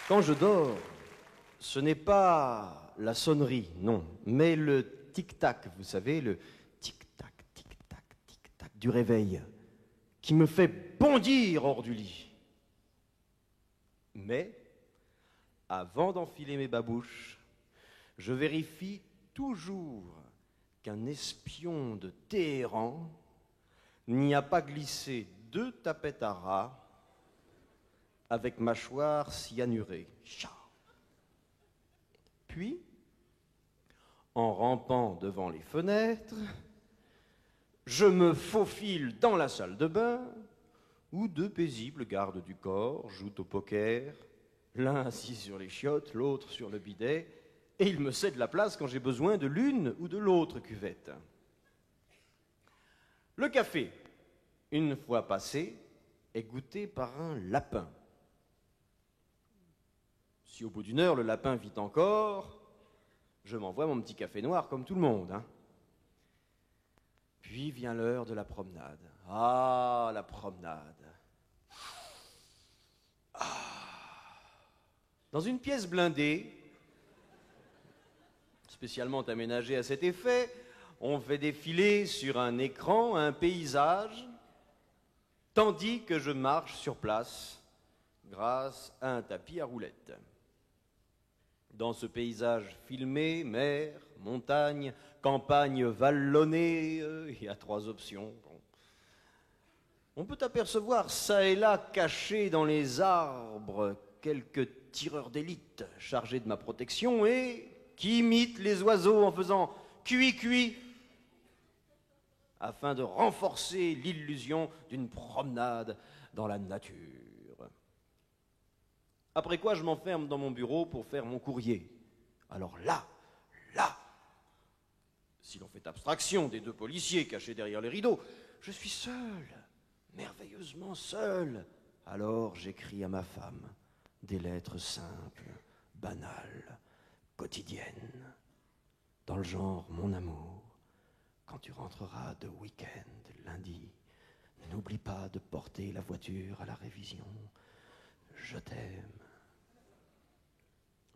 Quand je dors, ce n'est pas la sonnerie, non, mais le tic-tac, vous savez, le tic-tac, tic-tac, tic-tac du réveil, qui me fait bondir hors du lit. Mais, avant d'enfiler mes babouches, je vérifie toujours qu'un espion de Téhéran n'y a pas glissé 2 tapettes à rats avec mâchoire cyanurée. Puis, en rampant devant les fenêtres, je me faufile dans la salle de bain où 2 paisibles gardes du corps jouent au poker, l'un assis sur les chiottes, l'autre sur le bidet, et ils me cèdent la place quand j'ai besoin de l'une ou de l'autre cuvette. Le café, une fois passé, est goûté par un lapin. Si au bout d'1 heure, le lapin vit encore, je m'envoie mon petit café noir comme tout le monde. Puis vient l'heure de la promenade. Ah, la promenade. Dans une pièce blindée, spécialement aménagée à cet effet, on fait défiler sur un écran un paysage, tandis que je marche sur place grâce à un tapis à roulettes. Dans ce paysage filmé, mer, montagne, campagne vallonnée, il y a 3 options. On peut apercevoir ça et là, cachés dans les arbres, quelques tireurs d'élite chargés de ma protection et qui imitent les oiseaux en faisant cui-cui afin de renforcer l'illusion d'une promenade dans la nature. Après quoi, je m'enferme dans mon bureau pour faire mon courrier. Alors là, si l'on fait abstraction des 2 policiers cachés derrière les rideaux, je suis seul, merveilleusement seul. Alors j'écris à ma femme des lettres simples, banales, quotidiennes, dans le genre « Mon amour, quand tu rentreras de week-end lundi, n'oublie pas de porter la voiture à la révision. Je t'aime. »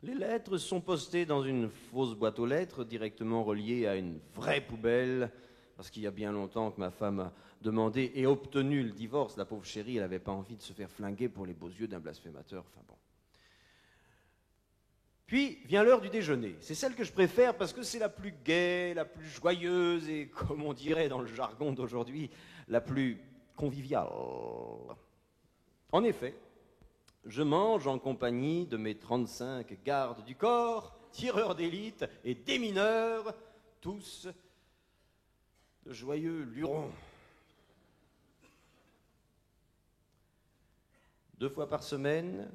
Les lettres sont postées dans une fausse boîte aux lettres directement reliée à une vraie poubelle, parce qu'il y a bien longtemps que ma femme a demandé et obtenu le divorce. La pauvre chérie, elle n'avait pas envie de se faire flinguer pour les beaux yeux d'un blasphémateur. Enfin bon. Puis vient l'heure du déjeuner. C'est celle que je préfère parce que c'est la plus gaie, la plus joyeuse et, comme on dirait dans le jargon d'aujourd'hui, la plus conviviale. En effet, je mange en compagnie de mes 35 gardes du corps, tireurs d'élite et démineurs, tous de joyeux lurons. 2 fois par semaine,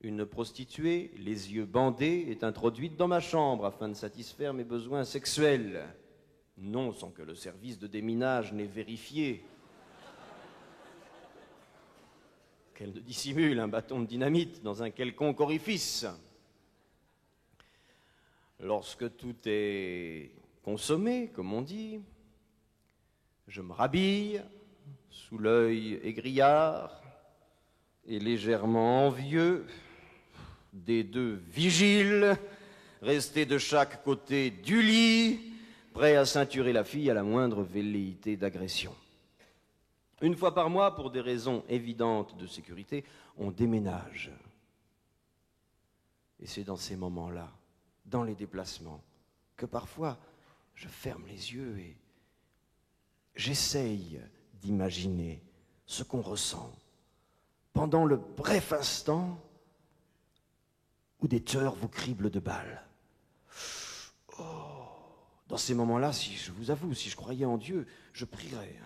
une prostituée, les yeux bandés, est introduite dans ma chambre afin de satisfaire mes besoins sexuels. Non sans que le service de déminage n'ait vérifié qu'elle ne dissimule un bâton de dynamite dans un quelconque orifice. Lorsque tout est consommé, comme on dit, je me rhabille sous l'œil égrillard et légèrement envieux des 2 vigiles restés de chaque côté du lit, prêts à ceinturer la fille à la moindre velléité d'agression. Une fois par mois, pour des raisons évidentes de sécurité, on déménage. Et c'est dans ces moments-là, dans les déplacements, que parfois je ferme les yeux et j'essaye d'imaginer ce qu'on ressent pendant le bref instant où des tueurs vous criblent de balles. Oh, dans ces moments-là, si je vous avoue, si je croyais en Dieu, je prierais.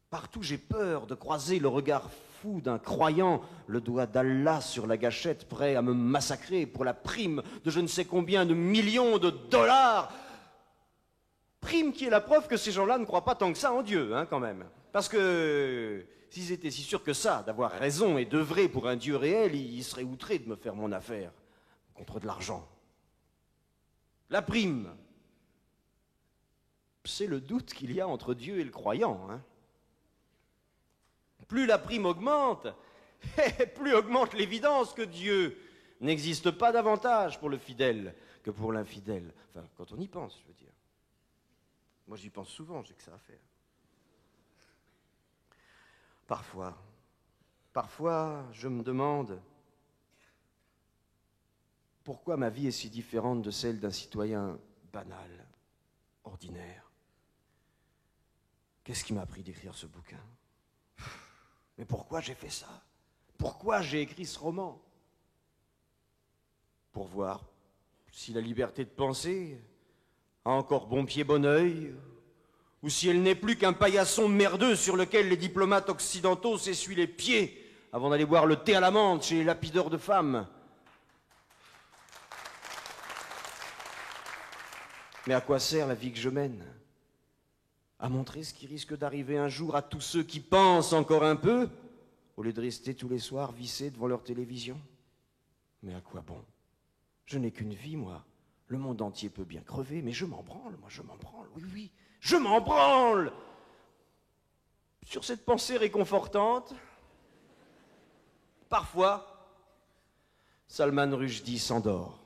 Partout, j'ai peur de croiser le regard fou d'un croyant, le doigt d'Allah sur la gâchette, prêt à me massacrer pour la prime de je ne sais combien de millions de dollars. Prime qui est la preuve que ces gens-là ne croient pas tant que ça en Dieu, hein, quand même. Parce que s'ils étaient si sûrs que ça, d'avoir raison et d'œuvrer pour un Dieu réel, ils seraient outrés de me faire mon affaire contre de l'argent. La prime, c'est le doute qu'il y a entre Dieu et le croyant, hein. Plus la prime augmente, plus augmente l'évidence que Dieu n'existe pas davantage pour le fidèle que pour l'infidèle. Enfin, quand on y pense, je veux dire. Moi, j'y pense souvent, j'ai que ça à faire. Parfois, je me demande pourquoi ma vie est si différente de celle d'un citoyen banal, ordinaire. Qu'est-ce qui m'a appris d'écrire ce bouquin? Mais pourquoi j'ai fait ça? Pourquoi j'ai écrit ce roman? Pour voir si la liberté de penser a encore bon pied, bon œil, ou si elle n'est plus qu'un paillasson merdeux sur lequel les diplomates occidentaux s'essuient les pieds avant d'aller boire le thé à la menthe chez les lapideurs de femmes. Mais à quoi sert la vie que je mène? À montrer ce qui risque d'arriver un jour à tous ceux qui pensent encore un peu, au lieu de rester tous les soirs vissés devant leur télévision. Mais à quoi bon? Je n'ai qu'une vie, moi. Le monde entier peut bien crever, mais je m'en branle, moi, je m'en branle, oui, oui, je m'en branle! Sur cette pensée réconfortante, parfois, Salman Rushdie s'endort.